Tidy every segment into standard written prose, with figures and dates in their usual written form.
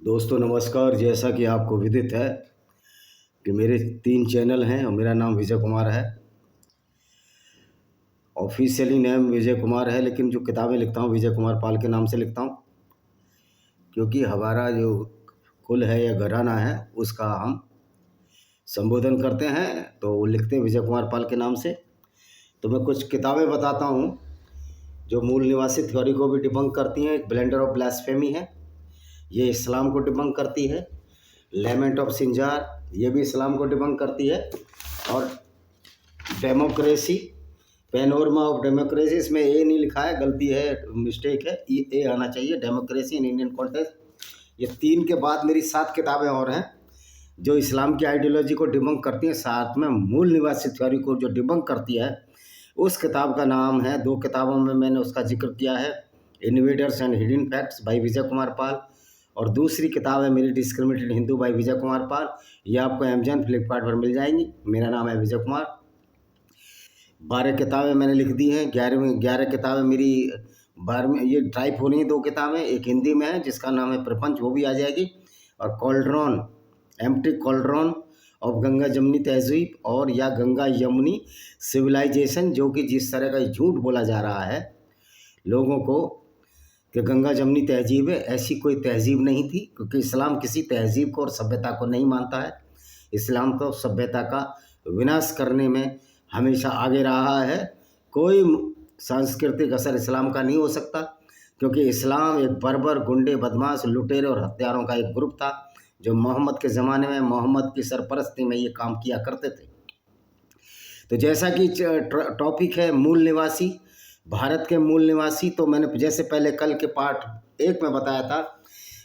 दोस्तों नमस्कार। जैसा कि आपको विदित है कि मेरे 3 चैनल हैं और मेरा नाम विजय कुमार है। ऑफिशियली नेम विजय कुमार है, लेकिन जो किताबें लिखता हूँ विजय कुमार पाल के नाम से लिखता हूँ, क्योंकि हमारा जो कुल है या घराना है उसका हम संबोधन करते हैं, तो वो लिखते हैं विजय कुमार पाल के नाम से। तो मैं कुछ किताबें बताता हूँ जो मूल निवासी थ्योरी को भी डिबंक करती हैं। एक ब्लेंडर ऑफ ब्लास्फेमी है, ये इस्लाम को डिबंक करती है। लेमेंट ऑफ सिंजार, ये भी इस्लाम को डिबंक करती है। और डेमोक्रेसी, पैनोरमा ऑफ डेमोक्रेसी, इसमें ए नहीं लिखा है, गलती है, मिस्टेक है, ए आना चाहिए। Democracy in Indian context. ये 3 के बाद मेरी 7 किताबें और हैं जो इस्लाम की आइडियोलॉजी को डिबंक करती हैं, साथ में मूल निवासी थ्योरी को जो डिबंक करती है। उस किताब का नाम है, 2 किताबों में मैंने उसका जिक्र किया है, invaders and hidden facts by Vijay Kumar Pal, और दूसरी किताब है मेरी डिस्क्रिमिनेटेड हिंदू बाय विजय कुमार पाल। ये आपको अमेजन फ्लिपकार्ट पर मिल जाएंगी। मेरा नाम है विजय कुमार। 12 किताबें मैंने लिख दी हैं। 11 किताबें मेरी 12वीं, ये टाइप होनी है 2 किताबें। एक हिंदी में है जिसका नाम है प्रपंच, वो भी आ जाएगी। और cauldron, empty cauldron of Ganga Jamuni तहजीब और या गंगा यमुनी सिविलाइजेशन, जो कि जिस तरह का झूठ बोला जा रहा है लोगों को कि गंगा जमुनी तहजीब है, ऐसी कोई तहजीब नहीं थी, क्योंकि इस्लाम किसी तहजीब को और सभ्यता को नहीं मानता है। इस्लाम तो सभ्यता का विनाश करने में हमेशा आगे रहा है। कोई सांस्कृतिक असर इस्लाम का नहीं हो सकता, क्योंकि इस्लाम एक बर्बर, गुंडे, बदमाश, लुटेरे और हत्यारों का एक ग्रुप था, जो मोहम्मद के ज़माने में मोहम्मद की सरपरस्ती में ये काम किया करते थे। तो जैसा कि टॉपिक है मूल निवासी, भारत के मूल निवासी, तो मैंने जैसे पहले कल के पार्ट 1 में बताया था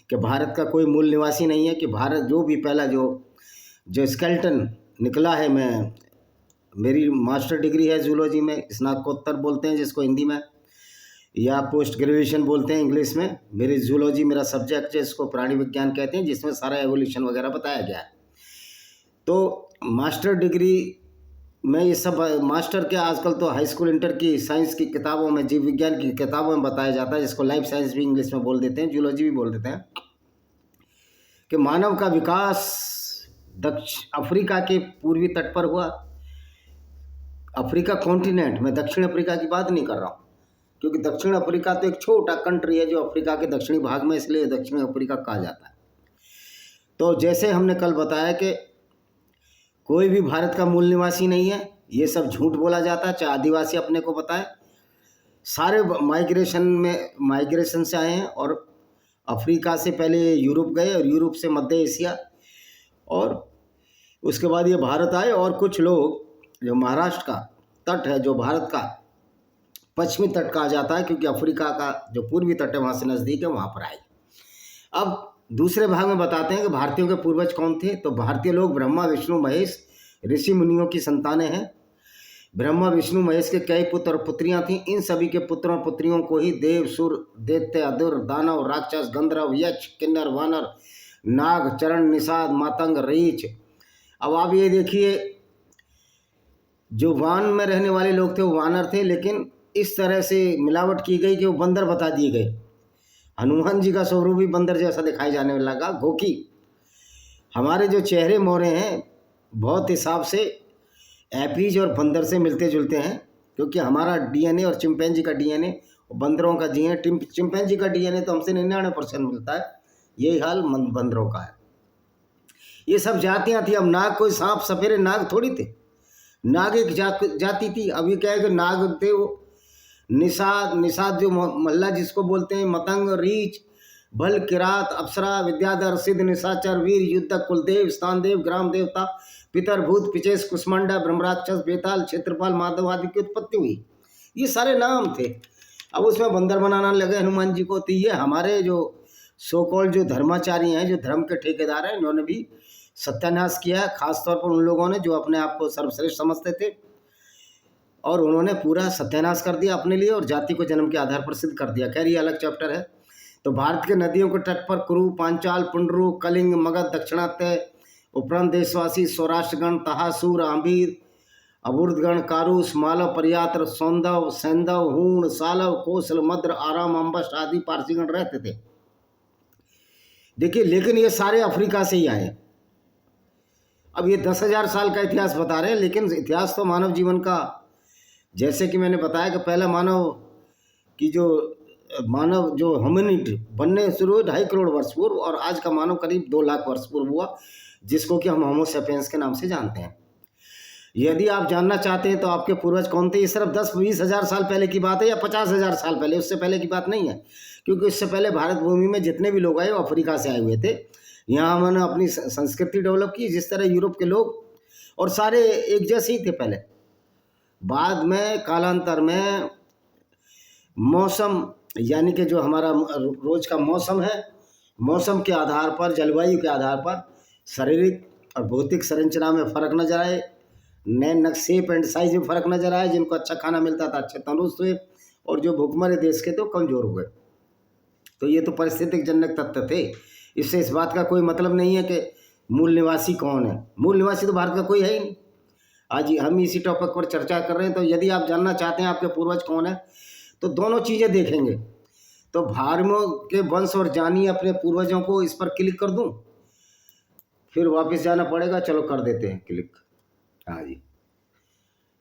कि भारत का कोई मूल निवासी नहीं है, कि भारत जो भी पहला जो स्केल्टन निकला है, मेरी मास्टर डिग्री है जूलॉजी में, स्नातकोत्तर बोलते हैं जिसको हिंदी में, या पोस्ट ग्रेजुएशन बोलते हैं इंग्लिश में। मेरी जूलॉजी मेरा सब्जेक्ट है, इसको प्राणी विज्ञान कहते हैं, जिसमें सारा एवोल्यूशन वगैरह बताया गया है। तो मास्टर डिग्री में ये सब, मास्टर के आजकल तो हाई स्कूल इंटर की साइंस की किताबों में, जीव विज्ञान की किताबों में बताया जाता है, जिसको लाइफ साइंस भी इंग्लिश में बोल देते हैं, जूलॉजी भी बोल देते हैं, कि मानव का विकास अफ्रीका के पूर्वी तट पर हुआ। अफ्रीका कॉन्टिनेंट, मैं दक्षिण अफ्रीका की बात नहीं कर रहा हूँ, क्योंकि दक्षिण अफ्रीका तो एक छोटा कंट्री है जो अफ्रीका के दक्षिणी भाग में, इसलिए दक्षिण अफ्रीका कहा जाता है। तो जैसे हमने कल बताया कि कोई भी भारत का मूल निवासी नहीं है, ये सब झूठ बोला जाता है, चाहे आदिवासी अपने को बताए। सारे माइग्रेशन से आए हैं, और अफ्रीका से पहले यूरोप गए, और यूरोप से मध्य एशिया, और उसके बाद ये भारत आए। और कुछ लोग जो महाराष्ट्र का तट है, जो भारत का पश्चिमी तट कहा जाता है, क्योंकि अफ्रीका का जो पूर्वी तट है वहाँ से नज़दीक है, वहाँ पर आए। अब दूसरे भाग में बताते हैं कि भारतीयों के पूर्वज कौन थे। तो भारतीय लोग ब्रह्मा, विष्णु, महेश ऋषि मुनियों की संतानें हैं। ब्रह्मा, विष्णु, महेश के कई पुत्र और पुत्रियां थीं। इन सभी के पुत्रों और पुत्रियों को ही देव, सुर, दैत्य, असुर, दानव, राक्षस, गंधर्व, यक्ष, किन्नर, वानर, नाग, चरण, निषाद, मातंग, रीछ। अब आप ये देखिए, जो वान में रहने वाले लोग थे वो वानर थे, लेकिन इस तरह से मिलावट की गई कि वो बंदर बता दिए गए। हनुमान जी का स्वरूप भी बंदर जैसा दिखाई जाने लगा, घोकी। हमारे जो चेहरे मोहरे हैं बहुत हिसाब से एपीज और बंदर से मिलते जुलते हैं, क्योंकि हमारा डीएनए और चिंपैंजी का डीएनए, बंदरों का डीएनए, चिंपैंजी का डीएनए तो हमसे 99% मिलता है। यही हाल बंदरों का है। ये सब जातियाँ थी। अब नाग कोई सांप सपेरे नाग थोड़ी थे, नाग एक जाति थी। अभी क्या है कि नाग थे वो निषाद जो मल्ला जिसको बोलते हैं, मतंग, रीछ, भल, किरात, अप्सरा, विद्याधर, सिद्ध, निशाचर, वीर, युद्धक, कुलदेव, स्थानदेव, ग्राम देवता, पितर, भूत, पिचेश, कुष्मांडा, ब्रह्मराक्षस, बेताल, क्षेत्रपाल, माधव आदि की उत्पत्ति हुई। ये सारे नाम थे। अब उसमें बंदर बनाना लगे हनुमान जी को। तो ये हमारे जो सो कॉल्ड जो धर्माचारी हैं, जो धर्म के ठेकेदार हैं, इन्होंने भी सत्यानाश किया है, खासतौर पर उन लोगों ने जो अपने आप को सर्वश्रेष्ठ समझते थे, और उन्होंने पूरा सत्यानाश कर दिया अपने लिए, और जाति को जन्म के आधार पर सिद्ध कर दिया। खैर ये अलग चैप्टर है। तो भारत के नदियों के तट पर कुरु, पांचाल, पुंडरू, कलिंग, मगध, दक्षिणात्य, उपरांत देशवासी, सौराष्ट्रगण, तहासूर, आंबीर, अबुर्दगण, कारूस, मालव, परियात्र, सौंदव, सैंदव, हूण, सालव, कोसल, मद्र, आराम, अम्बस्ट आदि पारसीगण रहते थे। देखिए, लेकिन ये सारे अफ्रीका से ही आए। अब ये 10,000 साल का इतिहास बता रहे हैं, लेकिन इतिहास तो मानव जीवन का, जैसे कि मैंने बताया कि पहला मानव जो होमिनिड बनने शुरू हुए 2.5 करोड़ वर्ष पूर्व, और आज का मानव करीब 2 लाख वर्ष पूर्व हुआ, जिसको कि हम होमो सेपियंस के नाम से जानते हैं। यदि आप जानना चाहते हैं तो आपके पूर्वज कौन थे, ये सिर्फ 10-20 हज़ार साल पहले की बात है या 50,000 साल पहले, उससे पहले की बात नहीं है। क्योंकि इससे पहले भारत भूमि में जितने भी लोग आए वो अफ्रीका से आए हुए थे। यहाँ उन्होंने अपनी संस्कृति डेवलप की, जिस तरह यूरोप के लोग, और सारे एक जैसे ही थे पहले। बाद में कालांतर में मौसम, यानी कि जो हमारा रोज का मौसम है, मौसम के आधार पर, जलवायु के आधार पर शारीरिक और भौतिक संरचना में फर्क नजर आए, नए शेप एंड साइज में फर्क नजर आया। जिनको अच्छा खाना मिलता था अच्छे तंदुरुस्त हुए, और जो भूखमरे देश के तो कमजोर हुए। तो ये तो पारिस्थितिक जन्य तत्व थे। इससे इस बात का कोई मतलब नहीं है कि मूल निवासी कौन है। मूल निवासी तो भारत का कोई है ही नहीं। आज हम इसी टॉपिक पर चर्चा कर रहे हैं। तो यदि आप जानना चाहते हैं आपके पूर्वज कौन है, तो दोनों चीज़ें देखेंगे। तो भारतीयों के वंश और जानिए अपने पूर्वजों को, इस पर क्लिक कर दूं, फिर वापस जाना पड़ेगा। चलो कर देते हैं क्लिक। हाँ जी,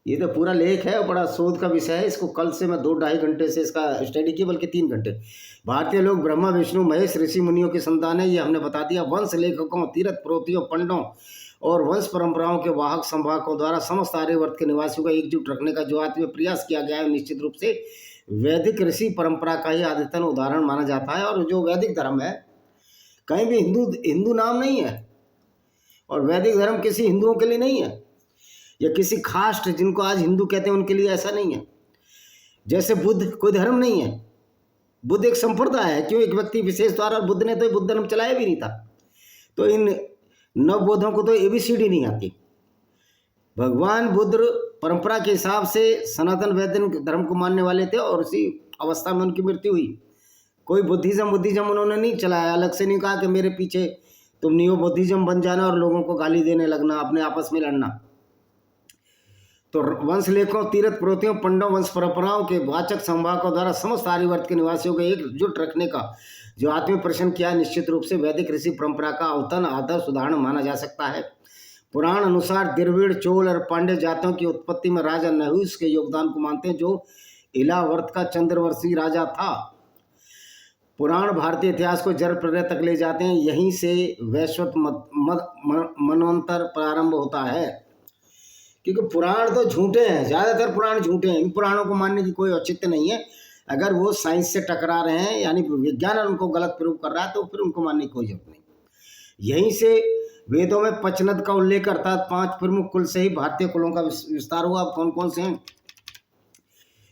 ये तो पूरा लेख है, बड़ा शोध का विषय है। इसको कल से मैं 2-2.5 घंटे से इसका स्टडी की, बल्कि 3 घंटे। भारतीय लोग ब्रह्मा विष्णु महेश ऋषि मुनियों की संतान है, ये हमने बता दिया। वंश लेखकों, तीर्थ प्रोतियों, पंडों और वंश परंपराओं के वाहक संवाहकों द्वारा समस्त आर्यवर्त के निवासियों को एकजुट रखने का जो आत्मीय प्रयास किया गया है, निश्चित रूप से वैदिक ऋषि परंपरा का ही आदितन उदाहरण माना जाता है। और जो वैदिक धर्म है, कहीं भी हिंदू नाम नहीं है, और वैदिक धर्म किसी हिंदुओं के लिए नहीं है, या किसी खास जिनको आज हिंदू कहते हैं उनके लिए ऐसा नहीं है। जैसे बुद्ध कोई धर्म नहीं है, बुद्ध एक संप्रदाय है। क्यों? एक व्यक्ति विशेष द्वारा, बुद्ध ने तो बुद्ध धर्म चलाया भी नहीं था। तो इन नवबोधों को तो ABCD नहीं आती। भगवान बुद्ध परंपरा के हिसाब से सनातन वैदिक धर्म को मानने वाले थे, और उसी अवस्था में उनकी मृत्यु हुई। कोई बुद्धिज्म उन्होंने नहीं चलाया। अलग से नहीं कहा कि मेरे पीछे तुम नियो बुद्धिज्म बन जाना और लोगों को गाली देने लगना, अपने आपस में लड़ना। तो वंश लेखों, तीर्थ प्रोतियों, पंडों, वंश परंपराओं के वाचक संवाहकों द्वारा समस्त आर्यवर्त के निवासियों को एकजुट रखने का जो आत्मीय प्रश्न किया, निश्चित रूप से वैदिक ऋषि परंपरा का अवतन आदर्श उदाहरण माना जा सकता है। पुराण अनुसार द्रविड़, चोल और पांड्य जातियों की उत्पत्ति में राजा नहुस के योगदान को मानते हैं, जो इलावर्त का चंद्रवर्षी राजा था। पुराण भारतीय इतिहास को जड़ प्रलय तक ले जाते हैं। यहीं से वैश्वत मनवंतर प्रारंभ होता है। क्योंकि पुराण तो झूठे हैं, ज़्यादातर पुराण झूठे हैं। इन पुराणों को मानने की कोई औचित्य नहीं है। अगर वो साइंस से टकरा रहे हैं, यानी विज्ञान उनको गलत प्रूव कर रहा है, तो फिर उनको मानने की कोई जरूरत नहीं। यहीं से वेदों में पचनद का उल्लेख अर्थात 5 प्रमुख कुल से ही भारतीय कुलों का विस्तार हुआ। अब कौन कौन से हैं?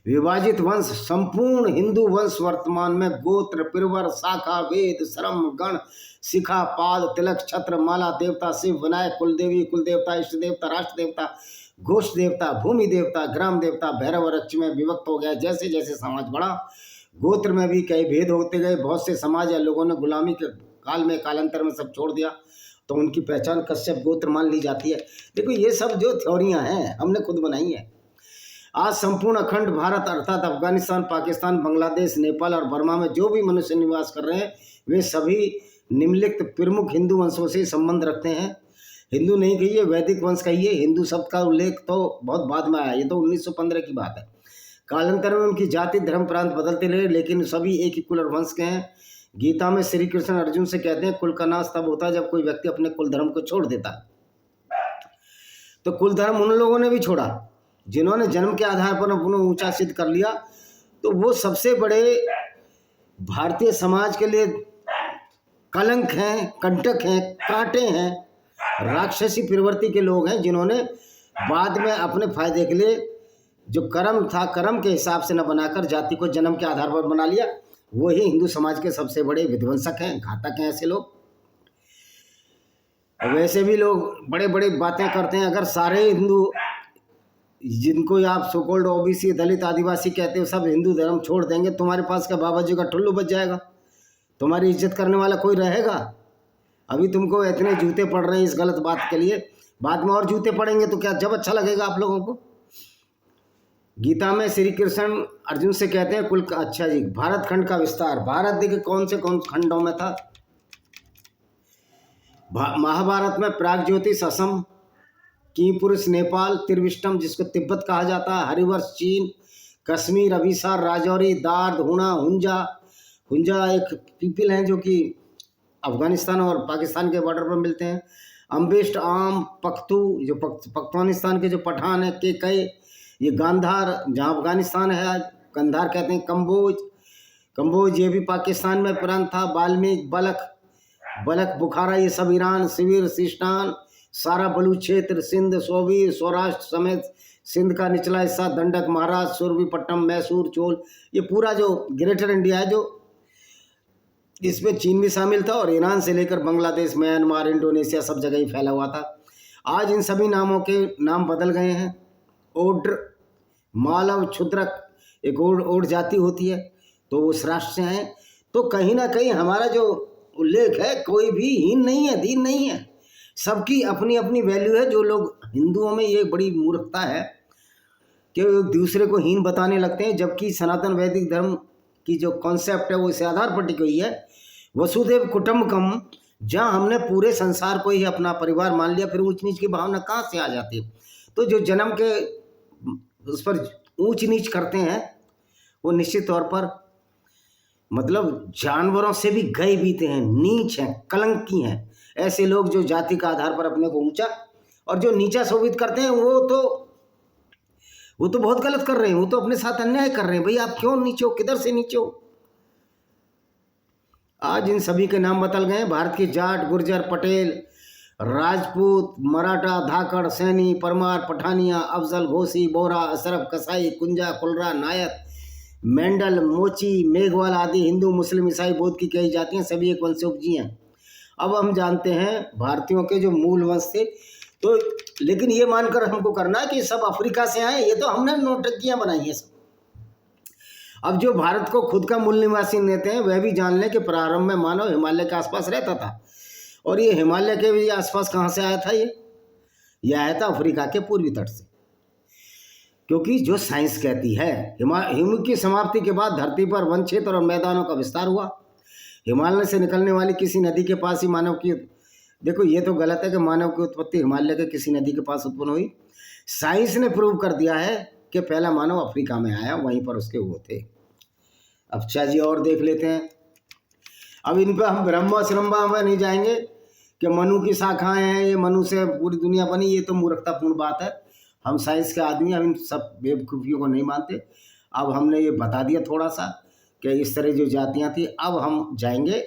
विभाजित वंश, संपूर्ण हिंदू वंश वर्तमान में गोत्र, पिरवर, शाखा, वेद, श्रम, गण, शिखा, पाद, तिलक, छत्र, माला, देवता, शिव, विनायक, कुलदेवी, कुलदेवता, इष्ट देवता, राष्ट्र देवता, घोष देवता, भूमि देवता, ग्राम देवता, भैरव वृक्ष में विभक्त हो गया। जैसे जैसे समाज बढ़ा, गोत्र में भी कई भेद होते गए। बहुत से समाज या लोगों ने गुलामी के काल में, कालांतर में सब छोड़ दिया, तो उनकी पहचान कश्यप गोत्र मान ली जाती है। देखो, ये सब जो थ्योरियाँ हैं हमने खुद बनाई हैं। आज संपूर्ण अखंड भारत अर्थात अफगानिस्तान, पाकिस्तान, बांग्लादेश, नेपाल और बर्मा में जो भी मनुष्य निवास कर रहे हैं, वे सभी निम्नलिखित प्रमुख हिंदू वंशों से संबंध रखते हैं। हिंदू नहीं कहिए, वैदिक वंश कहिए। हिंदू शब्द का उल्लेख तो बहुत बाद में आया, ये तो 1915 की बात है। कालांतर में उनकी जाति, धर्म, प्रांत बदलते रहे, लेकिन सभी एक ही कुल और वंश के हैं। गीता में श्री कृष्ण अर्जुन से कहते हैं, कुल का नाश तब होता है जब कोई व्यक्ति अपने कुल धर्म को छोड़ देता। तो कुल धर्म उन लोगों ने भी छोड़ा जिन्होंने जन्म के आधार पर अपना ऊंचा सिद्ध कर लिया। तो वो सबसे बड़े भारतीय समाज के लिए कलंक हैं, कंटक हैं, कांटे हैं, राक्षसी प्रवृत्ति के लोग हैं, जिन्होंने बाद में अपने फायदे के लिए जो कर्म था, कर्म के हिसाब से न बनाकर जाति को जन्म के आधार पर बना लिया। वही हिंदू समाज के सबसे बड़े विध्वंसक हैं, घातक हैं ऐसे लोग। वैसे भी लोग बड़े बड़े बातें करते हैं। अगर सारे हिंदू, जिनको आप सोकोल्ड OBC, दलित, आदिवासी कहते हो, सब हिंदू धर्म छोड़ देंगे, तुम्हारे पास का बाबा जी का ठुल्लू बच जाएगा? तुम्हारी इज्जत करने वाला कोई रहेगा? अभी तुमको इतने जूते पड़ रहे हैं इस गलत बात के लिए, बाद में और जूते पड़ेंगे तो क्या जब अच्छा लगेगा आप लोगों को? गीता में श्री कृष्ण अर्जुन से कहते हैं कुल का, अच्छा जी, भारत खंड का विस्तार। भारत देखिए कौन से कौन खंडों में था? महाभारत में प्रागज्योतिष असम, किपुरुष नेपाल, त्रिविष्टम जिसको तिब्बत कहा जाता है, हरिवर्ष चीन, कश्मीर, अभिसार, राजौरी, दार्द, हुणा, हुंजा। हुंजा एक पीपल हैं जो कि अफगानिस्तान और पाकिस्तान के बॉर्डर पर मिलते हैं। अम्बिस्ट, आम, पख्तू जो पख्तवानिस्तान के जो पठान है, के कई, ये गांधार जहाँ अफगानिस्तान है आज गांधार कहते हैं। कंबोज ये भी पाकिस्तान में प्रांत था। बाल्मीक, बलख बुखारा ये सब ईरान, सिविर, सिस्तान, सारा बलूच क्षेत्र, सिंध, सोबीर, सौराष्ट्र समेत सिंध का निचला हिस्सा, दंडक, महाराष्ट्र, सूरबीपट्टनम, मैसूर, चोल, ये पूरा जो ग्रेटर इंडिया है जो इसमें चीन भी शामिल था और ईरान से लेकर बांग्लादेश, म्यांमार, इंडोनेशिया सब जगह ही फैला हुआ था। आज इन सभी नामों के नाम बदल गए हैं। ओड्र, मालव, क्षुद्रक एक ओड जाति होती है तो उस राष्ट्र से हैं। तो कहीं ना कहीं हमारा जो उल्लेख है कोई भी हीन नहीं है, दीन नहीं है, सबकी अपनी अपनी वैल्यू है। जो लोग हिंदुओं में ये बड़ी मूर्खता है कि वो एक दूसरे को हीन बताने लगते हैं, जबकि सनातन वैदिक धर्म की जो कॉन्सेप्ट है वो इस आधार पर टिकी हुई है, वसुदेव कुटुंबकम, जहाँ हमने पूरे संसार को ही अपना परिवार मान लिया, फिर ऊंच नीच की भावना कहाँ से आ जाती है। तो जो जन्म के उस पर ऊंच नीच करते हैं वो निश्चित तौर पर मतलब जानवरों से भी गए बीते हैं, नीच हैं, कलंकी हैं। ऐसे लोग जो जाति का आधार पर अपने को ऊंचा और जो नीचा शोभित करते हैं वो तो बहुत गलत कर रहे हैं, वो तो अपने साथ अन्याय कर रहे हैं। भाई आप क्यों नीचे हो, किधर से नीचे हो। आज इन सभी के नाम बदल गए। भारत की जाट, गुर्जर, पटेल, राजपूत, मराठा, धाकड़, सैनी, परमार, पठानिया, अफजल, घोसी, बोरा, अशरफ, कसाई, कुंजा, कुलरा, नायक, मेंडल, मोची, मेघवाल आदि हिंदू, मुस्लिम, ईसाई, बौद्ध की कई जातियां सभी एक वंश से उपजी हैं। अब हम जानते हैं भारतीयों के जो मूल वंश थे, तो लेकिन ये मानकर हमको करना है कि सब अफ्रीका से आए, ये तो हमने नौटंकियां बनाई हैं सब। अब जो भारत को खुद का मूल निवासी लेते हैं वह भी जान लें कि प्रारंभ में मानव हिमालय के आसपास रहता था। और ये हिमालय के भी आसपास कहाँ से आया था, ये आया था अफ्रीका के पूर्वी तट से। क्योंकि जो साइंस कहती है हिम की समाप्ति के बाद धरती पर वन क्षेत्र और मैदानों का विस्तार हुआ। हिमालय से निकलने वाली किसी नदी के पास ही मानव की, देखो ये तो गलत है कि मानव की उत्पत्ति हिमालय के किसी नदी के पास उत्पन्न हुई। साइंस ने प्रूव कर दिया है कि पहला मानव अफ्रीका में आया, वहीं पर उसके वो थे। अब जी और देख लेते हैं। अब इन पर हम ब्रह्मा श्रम्भा में नहीं जाएंगे कि मनु की शाखाएं हैं, ये मनु से पूरी दुनिया बनी, ये तो मूर्खतापूर्ण बात है। हम साइंस के आदमी, हम इन सब बेवकूफ़ियों को नहीं मानते। अब हमने ये बता दिया थोड़ा सा कि इस तरह जो जातियाँ थी। अब हम जाएंगे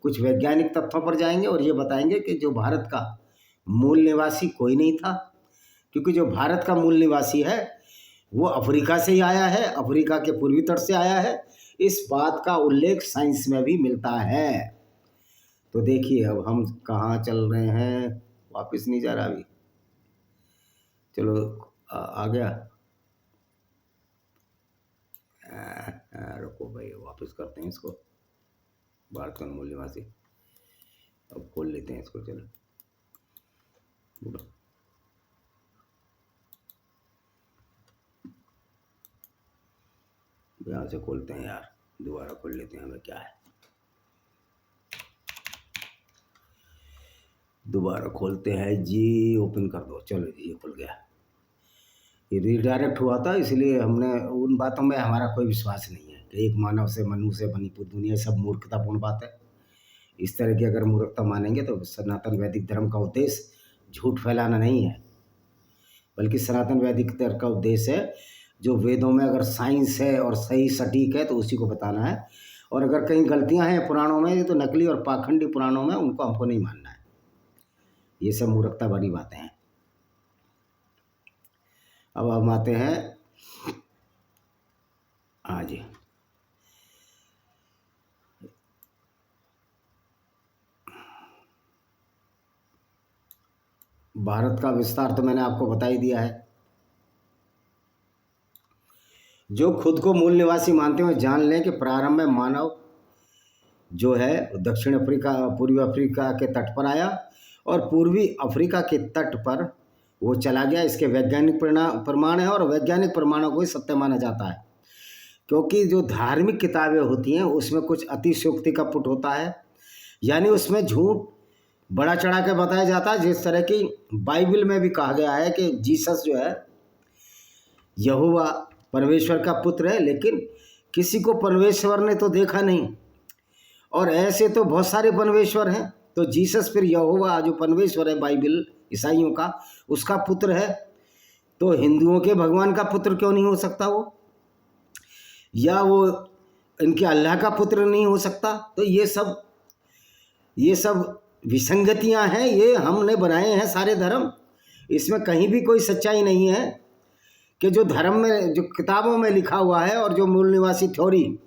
कुछ वैज्ञानिक तथ्यों पर जाएंगे और ये बताएंगे कि जो भारत का मूल निवासी कोई नहीं था, क्योंकि जो भारत का मूल निवासी है वो अफ्रीका से ही आया है, अफ्रीका के पूर्वी तट से आया है। इस बात का उल्लेख साइंस में भी मिलता है। तो देखिए अब हम कहाँ चल रहे हैं, वापस नहीं जा रहा अभी, चलो आ गया। रुको भाई, वापस करते हैं इसको, भारत का मूल निवासी। अब खोल लेते हैं इसको, चलो यहाँ से खोलते हैं यार, दोबारा खोल लेते हैं, हमें क्या है, दोबारा खोलते हैं जी, ओपन कर दो। चलो जी, ये खुल गया। ये रीडायरेक्ट हुआ था, इसलिए हमने उन बातों में हमारा कोई विश्वास नहीं है कि एक मानव से मनु से बनी पूरी दुनिया, सब मूर्खतापूर्ण बात है। इस तरह की अगर मूर्खता मानेंगे तो सनातन वैदिक धर्म का उद्देश्य झूठ फैलाना नहीं है, बल्कि सनातन वैदिक धर्म का उद्देश्य है जो वेदों में अगर साइंस है और सही सटीक है तो उसी को बताना है। और अगर कहीं गलतियां हैं पुराणों में, तो नकली और पाखंडी पुराणों में, उनको हमको नहीं मानना है। ये सब मूर्खता भरी बातें हैं। अब हम आते हैं आज भारत का विस्तार तो मैंने आपको बता ही दिया है। जो खुद को मूल निवासी मानते हुए जान लें कि प्रारंभ में मानव जो है दक्षिण अफ्रीका, पूर्वी अफ्रीका के तट पर आया और पूर्वी अफ्रीका के तट पर वो चला गया। इसके वैज्ञानिक प्रमाण है और वैज्ञानिक प्रमाणों को ही सत्य माना जाता है। क्योंकि जो धार्मिक किताबें होती हैं उसमें कुछ अतिशयोक्ति का पुट होता है, यानी उसमें झूठ बड़ा चढ़ा के बताया जाता है। जिस तरह की बाइबल में भी कहा गया है कि जीसस जो है यहोवा परमेश्वर का पुत्र है, लेकिन किसी को परमेश्वर ने तो देखा नहीं, और ऐसे तो बहुत सारे परमेश्वर हैं। तो जीसस फिर यहोवा जो परमेश्वर है बाइबल ईसाइयों का, उसका पुत्र है, तो हिंदुओं के भगवान का पुत्र क्यों नहीं हो सकता वो, या वो इनके अल्लाह का पुत्र नहीं हो सकता। तो ये सब विसंगतियां हैं, ये हमने बनाए हैं सारे धर्म। इसमें कहीं भी कोई सच्चाई नहीं है कि जो धर्म में जो किताबों में लिखा हुआ है और जो मूल निवासी थ्योरी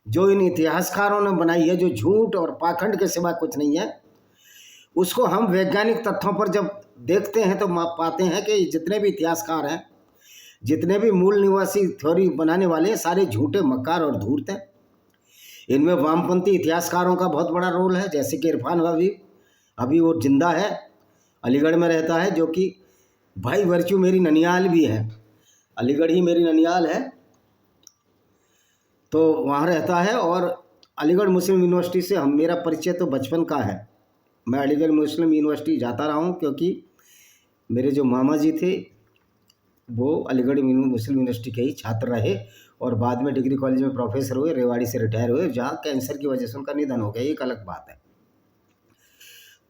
जो इन इतिहासकारों ने बनाई है, जो झूठ और पाखंड के सिवा कुछ नहीं है, उसको हम वैज्ञानिक तथ्यों पर जब देखते हैं तो पाते हैं कि जितने भी इतिहासकार हैं, जितने भी मूल निवासी थ्योरी बनाने वाले हैं, सारे झूठे, मक्कार और धूर्त हैं। इनमें वामपंथी इतिहासकारों का बहुत बड़ा रोल है, जैसे कि इरफान अभी वो जिंदा है, अलीगढ़ में रहता है, जो कि भाई वर्चू मेरी ननियाल भी है, अलीगढ़ ही मेरी ननियाल है, तो वहाँ रहता है। और अलीगढ़ मुस्लिम यूनिवर्सिटी से मेरा परिचय तो बचपन का है। मैं अलीगढ़ मुस्लिम यूनिवर्सिटी जाता रहा हूँ, क्योंकि मेरे जो मामा जी थे वो अलीगढ़ मुस्लिम यूनिवर्सिटी के ही छात्र रहे, और बाद में डिग्री कॉलेज में प्रोफेसर हुए, रेवाड़ी से रिटायर हुए, जहाँ कैंसर की वजह से उनका निधन हो गया, एक अलग बात है।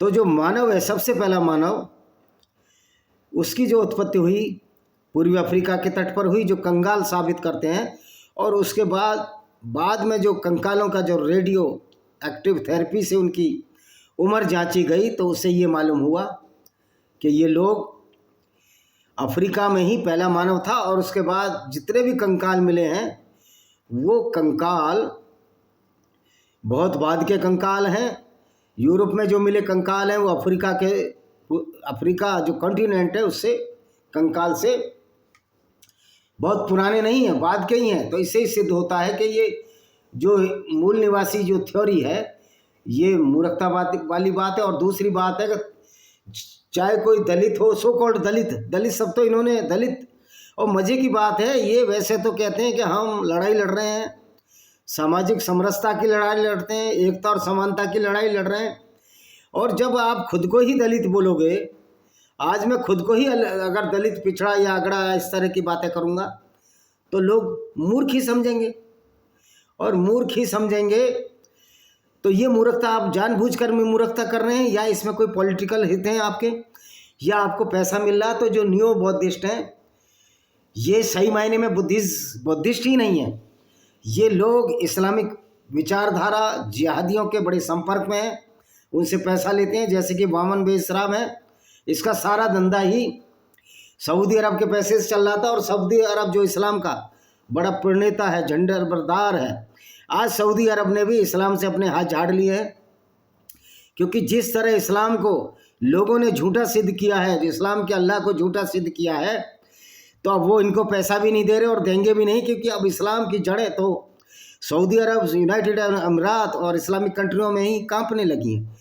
तो जो मानव है, सबसे पहला मानव, उसकी जो उत्पत्ति हुई पूर्वी अफ्रीका के तट पर हुई, जो कंगाल साबित करते हैं, और उसके बाद में जो कंकालों का जो रेडियो एक्टिव थेरेपी से उनकी उम्र जांची गई, तो उससे ये मालूम हुआ कि ये लोग अफ्रीका में ही पहला मानव था। और उसके बाद जितने भी कंकाल मिले हैं, वो कंकाल बहुत बाद के कंकाल हैं। यूरोप में जो मिले कंकाल हैं वो अफ्रीका जो कॉन्टिनेंट है उससे कंकाल से बहुत पुराने नहीं हैं, बाद के ही हैं। तो इससे ही सिद्ध होता है कि ये जो मूल निवासी जो थ्योरी है, ये मूर्खता वाली बात है। और दूसरी बात है कि चाहे कोई दलित हो, सो कॉल्ड दलित सब तो इन्होंने दलित, और मज़े की बात है, ये वैसे तो कहते हैं कि हम लड़ाई लड़ रहे हैं, सामाजिक समरसता की लड़ाई लड़ते हैं, एकता और समानता की लड़ाई लड़ रहे हैं। और जब आप खुद को ही दलित बोलोगे, आज मैं खुद को ही अगर दलित, पिछड़ा या अगड़ा इस तरह की बातें करूँगा, तो लोग मूर्ख ही समझेंगे, और मूर्ख ही समझेंगे। तो ये मूर्खता आप जानबूझकर में मूर्खता कर रहे हैं, या इसमें कोई पॉलिटिकल हित हैं आपके, या आपको पैसा मिल रहा। तो जो न्यू बौद्धिस्ट हैं, ये सही मायने में बुद्धिस्ट ही नहीं है, ये लोग इस्लामिक विचारधारा जिहादियों के बड़े संपर्क में हैं, उनसे पैसा लेते हैं। जैसे कि वामन बेशराम है, इसका सारा धंधा ही सऊदी अरब के पैसे से चल रहा था। और सऊदी अरब जो इस्लाम का बड़ा प्रणेता है, झंडा बरदार है, आज सऊदी अरब ने भी इस्लाम से अपने हाथ झाड़ लिए हैं, क्योंकि जिस तरह इस्लाम को लोगों ने झूठा सिद्ध किया है, जो इस्लाम के अल्लाह को झूठा सिद्ध किया है, तो अब वो इनको पैसा भी नहीं दे रहे और देंगे भी नहीं, क्योंकि अब इस्लाम की जड़ें तो सऊदी अरब, यूनाइटेड अमीरात और इस्लामिक कंट्रियों में ही कांपने लगी हैं।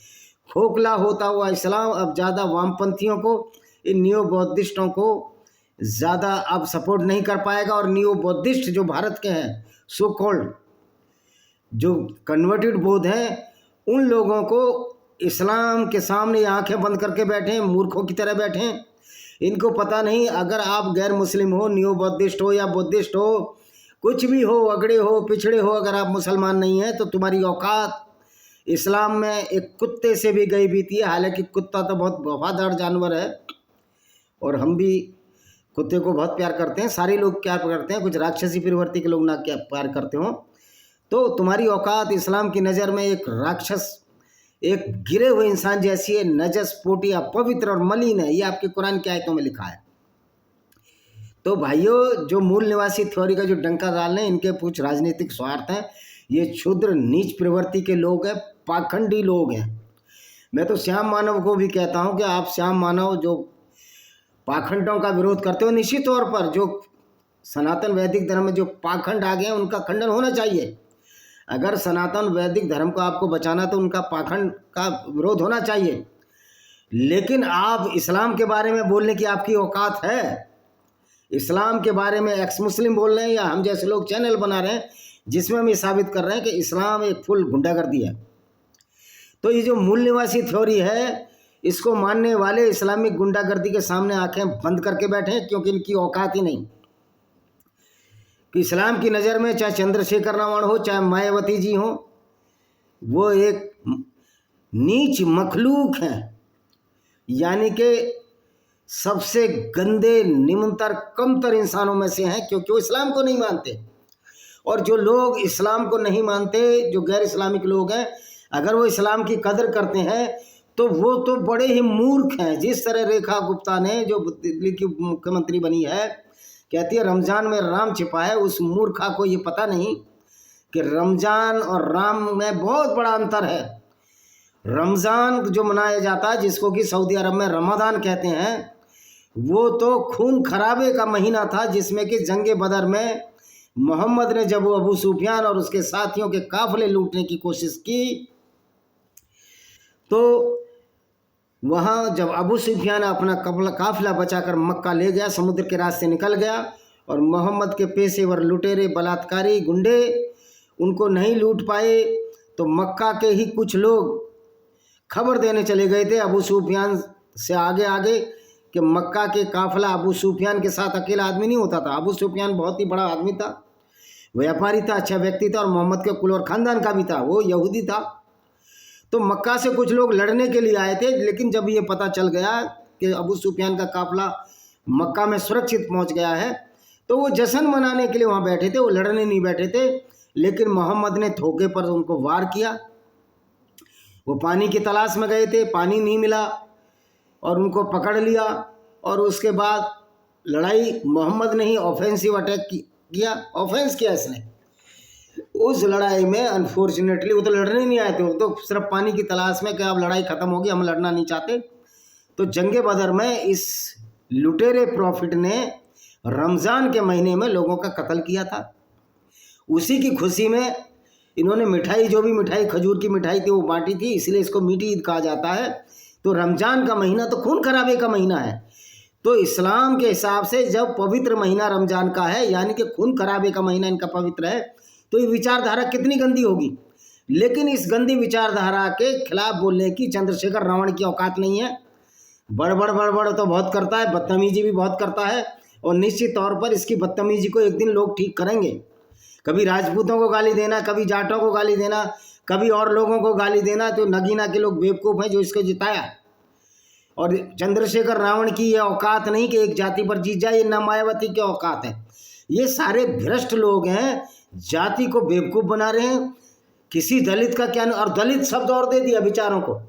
खोखला होता हुआ इस्लाम अब ज़्यादा वामपंथियों को, इन न्यू बौद्धिस्टों को ज़्यादा अब सपोर्ट नहीं कर पाएगा। और न्यू बौद्धिस्ट जो भारत के हैं, सो कॉल्ड जो कन्वर्टेड बौद्ध हैं, उन लोगों को इस्लाम के सामने आंखें बंद करके बैठे हैं, मूर्खों की तरह बैठे हैं। इनको पता नहीं, अगर आप गैर मुस्लिम हो, न्यू बौद्धिस्ट हो या बुद्धिस्ट हो, कुछ भी हो, अगड़े हो, पिछड़े हो, अगर आप मुसलमान नहीं हैं तो तुम्हारी औकात इस्लाम में एक कुत्ते से भी गई बीती है। हालांकि कुत्ता तो बहुत वफादार जानवर है, और हम भी कुत्ते को बहुत प्यार करते हैं, सारे लोग प्यार करते हैं, कुछ राक्षसी प्रवृत्ति के लोग ना क्या प्यार करते हो। तो तुम्हारी औकात इस्लाम की नज़र में एक राक्षस, एक गिरे हुए इंसान जैसी है, नजस, पोटी, अपवित्र और मलिन है। ये आपके कुरान की आयतों में लिखा है। तो भाइयों, जो मूल निवासी थ्योरी का जो डंका डालने, इनके कुछ राजनीतिक स्वार्थ हैं। ये क्षुद्र नीच प्रवृत्ति के लोग हैं, पाखंडी लोग हैं। मैं तो श्याम मानव को भी कहता हूं कि आप श्याम मानव जो पाखंडों का विरोध करते हो, निश्चित तौर पर जो सनातन वैदिक धर्म में जो पाखंड आ गए हैं उनका खंडन होना चाहिए। अगर सनातन वैदिक धर्म को आपको बचाना तो उनका पाखंड का विरोध होना चाहिए। लेकिन आप इस्लाम के बारे में बोलने की आपकी औकात है? इस्लाम के बारे में एक्स मुस्लिम बोल रहे हैं, या हम जैसे लोग चैनल बना रहे हैं जिसमें हम ये साबित कर रहे हैं कि इस्लाम एक फुल गुंडागर्दी है। तो ये जो मूल निवासी थ्योरी है, इसको मानने वाले इस्लामिक गुंडागर्दी के सामने आंखें बंद करके बैठे हैं, क्योंकि इनकी औकात ही नहीं कि इस्लाम की नज़र में चाहे चंद्रशेखर रावण हो, चाहे मायावती जी हो, वो एक नीच मखलूक हैं, यानी कि सबसे गंदे, निम्नतर, कमतर इंसानों में से हैं, क्योंकि वो इस्लाम को नहीं मानते। और जो लोग इस्लाम को नहीं मानते, जो गैर इस्लामिक लोग हैं, अगर वो इस्लाम की कदर करते हैं तो वो तो बड़े ही मूर्ख हैं। जिस तरह रेखा गुप्ता ने, जो दिल्ली की मुख्यमंत्री बनी है, कहती है रमज़ान में राम छिपा है, उस मूर्खा को ये पता नहीं कि रमज़ान और राम में बहुत बड़ा अंतर है। रमज़ान जो मनाया जाता है, जिसको कि सऊदी अरब में रमज़ान कहते हैं, वो तो खून खराबे का महीना था, जिसमें कि जंगे बदर में मोहम्मद ने जब वो अबू सुफियान और उसके साथियों के काफिले लूटने की कोशिश की, तो वहाँ जब अबू सुफियान अपना काफिला बचाकर मक्का ले गया, समुद्र के रास्ते निकल गया, और मोहम्मद के पेशेवर लुटेरे, बलात्कारी, गुंडे उनको नहीं लूट पाए, तो मक्का के ही कुछ लोग खबर देने चले गए थे अबू सुफियान से आगे आगे कि मक्का के काफिला अबू सुफियान के साथ अकेला आदमी नहीं होता था। अबू सुफियान बहुत ही बड़ा आदमी था, व्यापारी था, अच्छा व्यक्ति था, और मोहम्मद के कुल और ख़ानदान का भी था, वो यहूदी था। तो मक्का से कुछ लोग लड़ने के लिए आए थे, लेकिन जब ये पता चल गया कि अबू सुफियान का काफिला मक्का में सुरक्षित पहुंच गया है, तो वो जश्न मनाने के लिए वहाँ बैठे थे, वो लड़ने नहीं बैठे थे। लेकिन मोहम्मद ने धोखे पर उनको वार किया। वो पानी की तलाश में गए थे, पानी नहीं मिला और उनको पकड़ लिया, और उसके बाद लड़ाई मोहम्मद ने ही ऑफेंसिव अटैक किया, ऑफेंस किया इसने। उस लड़ाई में अनफॉर्चुनेटली वो तो लड़ने नहीं आए थे, वो तो सिर्फ पानी की तलाश में कि अब लड़ाई ख़त्म होगी, हम लड़ना नहीं चाहते। तो जंगे बदर में इस लुटेरे प्रॉफिट ने रमज़ान के महीने में लोगों का कत्ल किया था। उसी की खुशी में इन्होंने मिठाई, जो भी मिठाई, खजूर की मिठाई थी, वो बांटी थी, इसलिए इसको मीठी ईद कहा जाता है। तो रमज़ान का महीना तो खून खराबे का महीना है। तो इस्लाम के हिसाब से जब पवित्र महीना रमज़ान का है, यानी कि खून खराबे का महीना इनका पवित्र है, तो ये विचारधारा कितनी गंदी होगी। लेकिन इस गंदी विचारधारा के खिलाफ बोलने की चंद्रशेखर रावण की औकात नहीं है। बड़बड़ तो बहुत करता है, बदतमीजी भी बहुत करता है, और निश्चित तौर पर इसकी बदतमीजी को एक दिन लोग ठीक करेंगे। कभी राजपूतों को गाली देना, कभी जाटों को गाली देना, कभी और लोगों को गाली देना, तो नगीना के लोग बेवकूफ़ हैं जो इसको जिताया। और चंद्रशेखर रावण की ये औकात नहीं कि एक जाति पर जीत जाए, ये ना मायावती की औकात है। ये सारे भ्रष्ट लोग हैं, जाति को बेवकूफ़ बना रहे हैं। किसी दलित का क्या, और दलित शब्द और दे दिया विचारों को,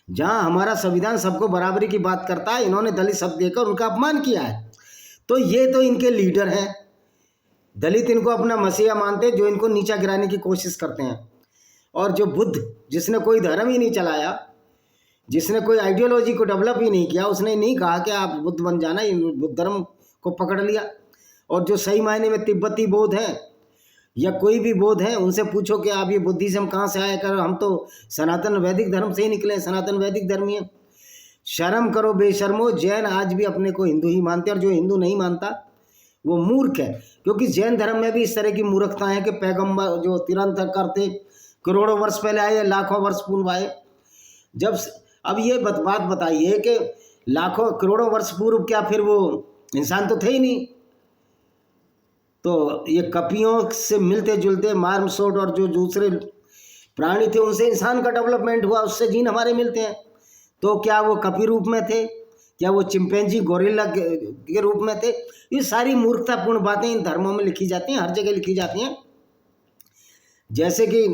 जहाँ हमारा संविधान सबको बराबरी की बात करता है, इन्होंने दलित शब्द देकर उनका अपमान किया है। तो ये तो इनके लीडर हैं, दलित इनको अपना मसीहा मानते, जो इनको नीचा गिराने की कोशिश करते हैं। और जो बुद्ध, जिसने कोई धर्म ही नहीं चलाया, जिसने कोई आइडियोलॉजी को डेवलप ही नहीं किया, उसने नहीं कहा कि आप बुद्ध बन जाना, बुद्ध धर्म को पकड़ लिया। और जो सही मायने में तिब्बती बौद्ध हैं या कोई भी बौद्ध हैं, उनसे पूछो कि आप ये बुद्धिज़्म कहाँ से आया, कर हम तो सनातन वैदिक धर्म से ही निकले, सनातन वैदिक धर्मी है। शर्म करो बेशर्मो, जैन आज भी अपने को हिंदू ही मानते हैं, और जो हिंदू नहीं मानता वो मूर्ख है। क्योंकि जैन धर्म में भी इस तरह की मूर्खता है कि पैगंबर जो तिरंतर करते करोड़ों वर्ष पहले आए, लाखों वर्ष पूर्व आए। जब अब ये बात बताइए कि लाखों करोड़ों वर्ष पूर्व क्या फिर वो इंसान तो थे ही नहीं, तो ये कपियों से मिलते जुलते मार्मसोट और जो दूसरे प्राणी थे, उनसे इंसान का डेवलपमेंट हुआ, उससे जीन हमारे मिलते हैं। तो क्या वो कपि रूप में थे, क्या वो चिंपैंजी गोरिल्ला के रूप में थे? ये सारी मूर्खतापूर्ण बातें इन धर्मों में लिखी जाती हैं, हर जगह लिखी जाती हैं। जैसे कि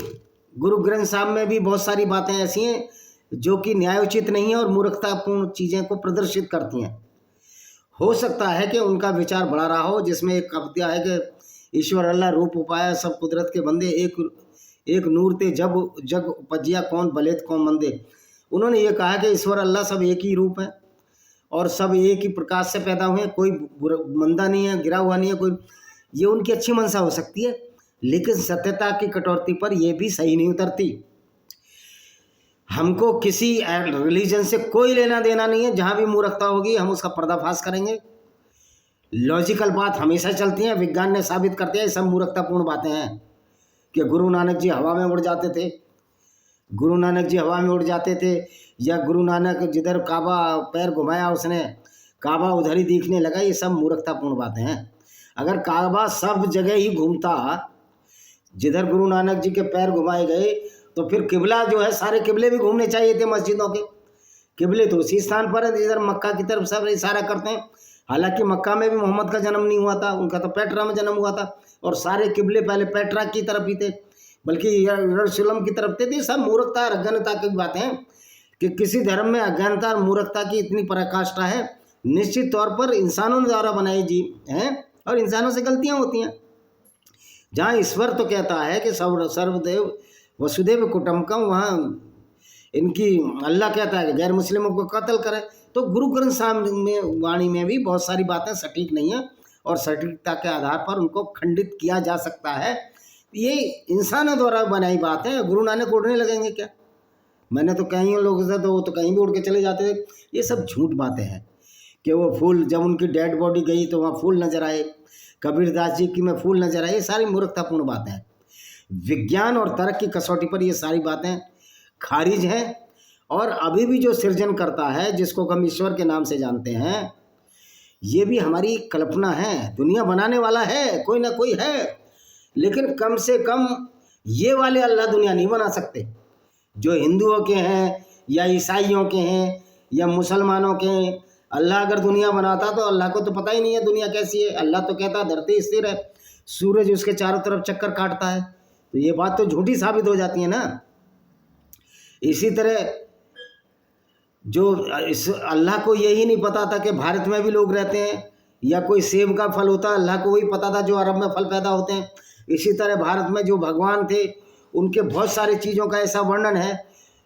गुरु ग्रंथ साहब में भी बहुत सारी बातें ऐसी हैं जो कि न्यायोचित नहीं है और मूर्खतापूर्ण चीज़ें को प्रदर्शित करती हैं। हो सकता है कि उनका विचार बड़ा रहा हो, जिसमें एक कविता है कि ईश्वर अल्लाह रूप उपाया सब कुदरत के बंदे, एक नूर ते जब जग उपजिया कौन बलेत कौन मंदे। उन्होंने ये कहा कि ईश्वर अल्लाह सब एक ही रूप है और सब एक ही प्रकाश से पैदा हुए, कोई मंदा नहीं है, गिरा हुआ नहीं है कोई। ये उनकी अच्छी मंशा हो सकती है, लेकिन सत्यता की कटौती पर यह भी सही नहीं उतरती। हमको किसी रिलीजन से कोई लेना देना नहीं है। जहाँ भी मूर्खता होगी हम उसका पर्दाफाश करेंगे। लॉजिकल बात हमेशा चलती है, विज्ञान ने साबित करते हैं सब मूर्खतापूर्ण बातें हैं कि गुरु नानक जी हवा में उड़ जाते थे, गुरु नानक जी हवा में उड़ जाते थे, या गुरु नानक जिधर काबा पैर घुमाया उसने काबा उधर ही दिखने लगा, ये सब मूर्खतापूर्ण बातें हैं। अगर काबा सब जगह ही घूमता, जिधर गुरु नानक जी के पैर घुमाए गए, तो फिर किबला जो है, सारे किबले भी घूमने चाहिए थे मस्जिदों के। किबले तो उसी स्थान पर है जिधर मक्का की तरफ सब इशारा करते हैं। हालांकि मक्का में भी मोहम्मद का जन्म नहीं हुआ था, उनका तो पेट्रा में जन्म हुआ था, और सारे किबले पहले पेट्रा की तरफ ही थे, बल्कि यरूशलेम की तरफ थे। तो सब मूर्खता और अज्ञानता की बात है कि किसी धर्म में अज्ञानता और मूर्खता की इतनी पराकाष्ठा है। निश्चित तौर पर इंसानों द्वारा बनाई जी हैं, और इंसानों से गलतियां होती हैं। जहाँ ईश्वर तो कहता है कि सर्वदेव वसुदेव कुटुंबकम, वहाँ इनकी अल्लाह कहता है कि गैर मुस्लिमों को कत्ल करे। तो गुरु ग्रंथ साहिब में वाणी में भी बहुत सारी बातें सटीक नहीं है, और सटीकता के आधार पर उनको खंडित किया जा सकता है। ये इंसानों द्वारा बनाई बात है। गुरु नानक उड़ने लगेंगे क्या? मैंने तो कई लोगों से, तो वो तो कहीं भी उड़ के चले जाते थे। ये सब झूठ बातें हैं कि वो फूल, जब उनकी डेड बॉडी गई तो वहाँ फूल नजर आए, कबीरदास जी की में फूल नजर आए। ये सारी मूर्खतापूर्ण बातें हैं। विज्ञान और तर्क की कसौटी पर ये सारी बातें खारिज हैं। और अभी भी जो सृजन करता है, जिसको हम ईश्वर के नाम से जानते हैं, ये भी हमारी कल्पना है। दुनिया बनाने वाला है, कोई ना कोई है, लेकिन कम से कम ये वाले अल्लाह दुनिया नहीं बना सकते जो हिंदुओं के हैं, या ईसाइयों के हैं, या मुसलमानों के हैं। अल्लाह अगर दुनिया बनाता तो अल्लाह को तो पता ही नहीं है दुनिया कैसी है। अल्लाह तो कहता धरती स्थिर है, सूरज उसके चारों तरफ चक्कर काटता है। तो ये बात तो झूठी साबित हो जाती है ना। इसी तरह जो इस अल्लाह को यही नहीं पता था कि भारत में भी लोग रहते हैं, या कोई सेब का फल होता है, अल्लाह को वही पता था जो अरब में फल पैदा होते हैं। इसी तरह भारत में जो भगवान थे, उनके बहुत सारी चीज़ों का ऐसा वर्णन है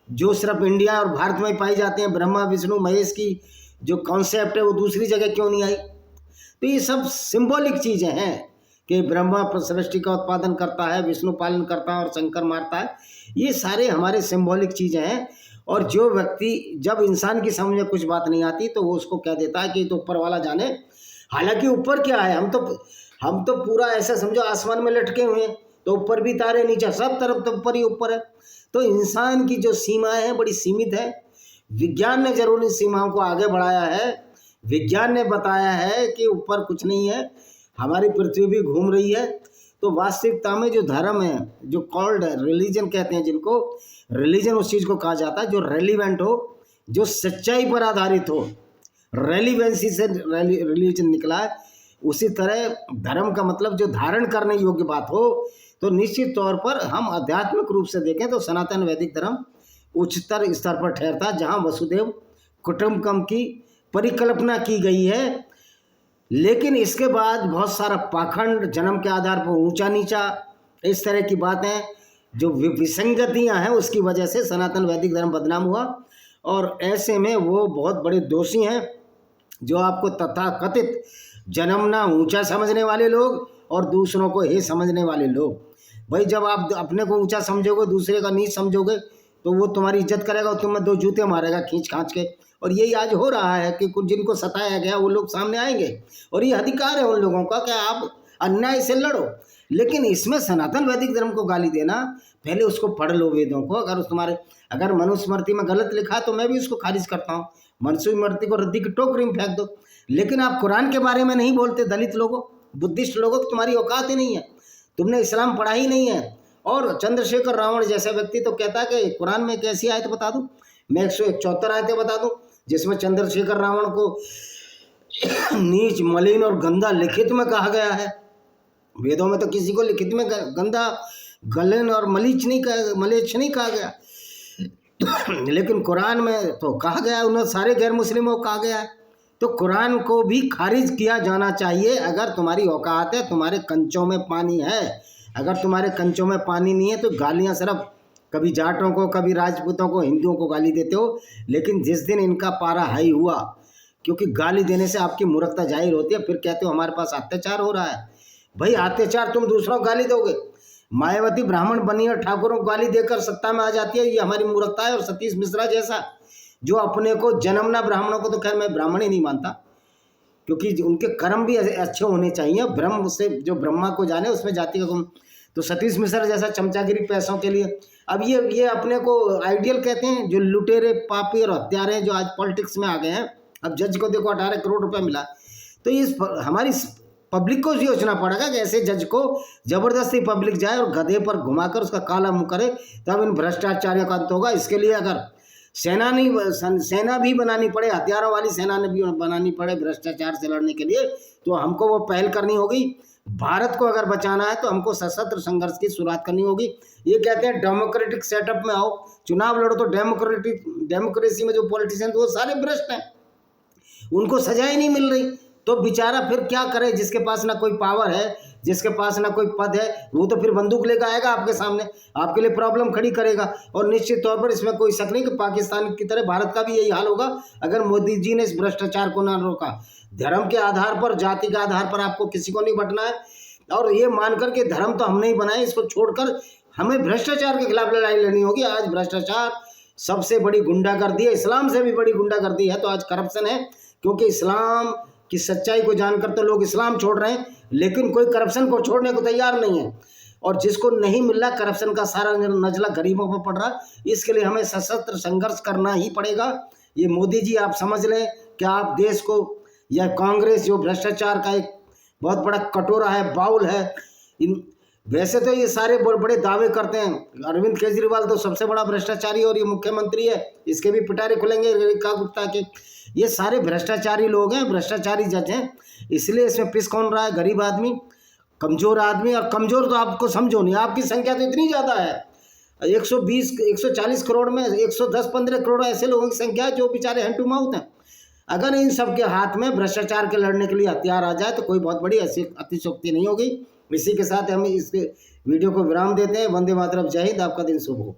जो सिर्फ इंडिया और भारत में ही पाई जाते हैं। ब्रह्मा विष्णु महेश की जो कॉन्सेप्ट है वो दूसरी जगह क्यों नहीं आई? तो ये सब सिंबॉलिक चीज़ें हैं कि ब्रह्मा सृष्टि का उत्पादन करता है, विष्णु पालन करता है और शंकर मारता है। ये सारे हमारे सिंबॉलिक चीज़ें हैं। और जो व्यक्ति, जब इंसान की समझ में कुछ बात नहीं आती तो वो उसको कह देता है कि तो ऊपर वाला जाने। हालांकि ऊपर क्या है, हम तो पूरा ऐसा समझो आसमान में लटके हुए हैं, तो ऊपर भी तारे, नीचे सब तरफ तो ऊपर ही ऊपर है। तो इंसान की जो सीमाएं हैं बड़ी सीमित है। विज्ञान ने जरूर इन सीमाओं को आगे बढ़ाया है। विज्ञान ने बताया है कि ऊपर कुछ नहीं है, हमारी पृथ्वी भी घूम रही है। तो वास्तविकता में जो धर्म है, जो कॉल्ड रिलीजन कहते हैं, जिनको रिलीजन उस चीज़ को कहा जाता है जो रेलिवेंट हो, जो सच्चाई पर आधारित हो, रेलिवेंसी से रिलीजन निकला है। उसी तरह धर्म का मतलब जो धारण करने योग्य बात हो। तो निश्चित तौर पर हम आध्यात्मिक रूप से देखें तो सनातन वैदिक धर्म उच्चतर स्तर पर ठहरता, जहाँ वसुदेव कुटुंबकम की परिकल्पना की गई है। लेकिन इसके बाद बहुत सारा पाखंड, जन्म के आधार पर ऊंचा नीचा, इस तरह की बातें, जो विसंगतियां हैं, उसकी वजह से सनातन वैदिक धर्म बदनाम हुआ। और ऐसे में वो बहुत बड़े दोषी हैं जो आपको तथाकथित जन्मना ऊंचा समझने वाले लोग और दूसरों को हे समझने वाले लोग। भाई जब आप अपने को ऊंचा समझोगे, दूसरे का नीच समझोगे, तो वो तुम्हारी इज्जत करेगा और तुम्हें 2 जूते मारेगा खींच खांच के। और यही आज हो रहा है कि कुछ जिनको सताया गया वो लोग सामने आएंगे, और ये अधिकार है उन लोगों का कि आप अन्याय से लड़ो। लेकिन इसमें सनातन वैदिक धर्म को गाली देना, पहले उसको पढ़ लो वेदों को। अगर मनुस्मृति में गलत लिखा तो मैं भी उसको खारिज करता हूँ, मनुस्मृति को रद्दी की टोकरी में फेंक दो। लेकिन आप कुरान के बारे में नहीं बोलते। दलित लोगों, बुद्धिस्ट लोगों की तुम्हारी औकात ही नहीं है, तुमने इस्लाम पढ़ा ही नहीं है। और चंद्रशेखर रावण जैसा व्यक्ति तो कहता है कि कुरान में एक ऐसी आयत बता दूं, मैं 174 आयतें बता दूं जिसमें चंद्रशेखर रावण को नीच, मलिन और गंदा लिखित में कहा गया है। वेदों में तो किसी को लिखित में गंदा, गलन और मलीच नहीं कहा गया, लेकिन कुरान में तो कहा गया, उन्होंने सारे गैर मुस्लिमों को कहा गया है। तो कुरान को भी खारिज किया जाना चाहिए। अगर तुम्हारी औकात है, तुम्हारे कंचों में पानी है। अगर तुम्हारे कंचों में पानी नहीं है तो गालियाँ सिर्फ कभी जाटों को, कभी राजपूतों को, हिंदुओं को गाली देते हो। लेकिन जिस दिन इनका पारा हाई हुआ, क्योंकि गाली देने से आपकी मूर्खता जाहिर होती है, फिर कहते हो हमारे पास अत्याचार हो रहा है। भाई अत्याचार तुम दूसरों को गाली दोगे। मायावती ब्राह्मण बनी और ठाकुरों को गाली देकर सत्ता में आ जाती है, ये हमारी मूर्खता है। और सतीश मिश्रा जैसा जो अपने को जन्मना ब्राह्मणों को, तो खैर मैं ब्राह्मण ही नहीं मानता, क्योंकि उनके कर्म भी अच्छे होने चाहिए। ब्रह्म से जो ब्रह्मा को जाने उसमें जाति का गुण। तो सतीश मिश्रा जैसा चमचागिरी पैसों के लिए अब ये अपने को आइडियल कहते हैं, जो लुटेरे पापी और हत्यारे जो आज पॉलिटिक्स में आ गए हैं। अब जज को देखो 18 करोड़ रुपए मिला, तो इस हमारी पब्लिक को सोचना पड़ेगा कि ऐसे जज को जबरदस्ती पब्लिक जाए और गधे पर घुमाकर उसका काला मुंह करे, तब इन भ्रष्टाचारियों का अंत होगा। इसके लिए अगर सेना भी बनानी पड़े, हथियारों वाली सेना भी बनानी पड़े भ्रष्टाचार से लड़ने के लिए, तो हमको वो पहल करनी होगी। भारत को अगर बचाना है तो हमको सशस्त्र संघर्ष की शुरुआत करनी होगी। ये कहते हैं डेमोक्रेटिक सेटअप में आओ, चुनाव लड़ो, तो डेमोक्रेसी में जो पॉलिटिशियन वो सारे भ्रष्ट हैं, उनको सजा ही नहीं मिल रही, तो बेचारा फिर क्या करे? जिसके पास ना कोई पावर है, जिसके पास ना कोई पद है, वो तो फिर बंदूक लेकर आएगा आपके सामने, आपके लिए प्रॉब्लम खड़ी करेगा। और निश्चित तौर पर इसमें कोई शक नहीं कि पाकिस्तान की तरह भारत का भी यही हाल होगा अगर मोदी जी ने इस भ्रष्टाचार को ना रोका। धर्म के आधार पर, जाति के आधार पर आपको किसी को नहीं बंटना है, और ये मानकर के धर्म तो हम नहीं बनाए, इसको छोड़कर हमें भ्रष्टाचार के खिलाफ लड़ाई लड़नी होगी। आज भ्रष्टाचार सबसे बड़ी गुंडागर्दी है, इस्लाम से भी बड़ी गुंडागर्दी है तो आज करप्शन है, क्योंकि इस्लाम की सच्चाई को जानकर तो लोग इस्लाम छोड़ रहे हैं, लेकिन कोई करप्शन को छोड़ने को तैयार नहीं है। और जिसको नहीं मिल रहा, करप्शन का सारा नजला गरीबों पर पड़ रहा, इसके लिए हमें सशस्त्र संघर्ष करना ही पड़ेगा। ये मोदी जी आप समझ लें कि आप देश को, या कांग्रेस जो भ्रष्टाचार का एक बहुत बड़ा कटोरा है, बाउल है, वैसे तो ये सारे बड़े दावे करते हैं। अरविंद केजरीवाल तो सबसे बड़ा भ्रष्टाचारी और ये मुख्यमंत्री है, इसके भी पिटारे खुलेंगे रेखा गुप्ता के। ये सारे भ्रष्टाचारी लोग हैं, भ्रष्टाचारी जज हैं, इसलिए इसमें पिस कौन रहा है? गरीब आदमी, कमजोर आदमी। और कमजोर तो आपको समझो नहीं, आपकी संख्या तो इतनी ज़्यादा है, 120 140 करोड़ में 110-15 करोड़ ऐसे लोगों की संख्या है जो बेचारे हैंड टू माउथ हैं। अगर इन सब के हाथ में भ्रष्टाचार के लड़ने के लिए हथियार आ जाए तो कोई बहुत बड़ी ऐसी अतिशयोक्ति नहीं होगी। इसी के साथ हम इस वीडियो को विराम देते हैं। वंदे मातरम, जय हिंद, आपका दिन शुभ हो।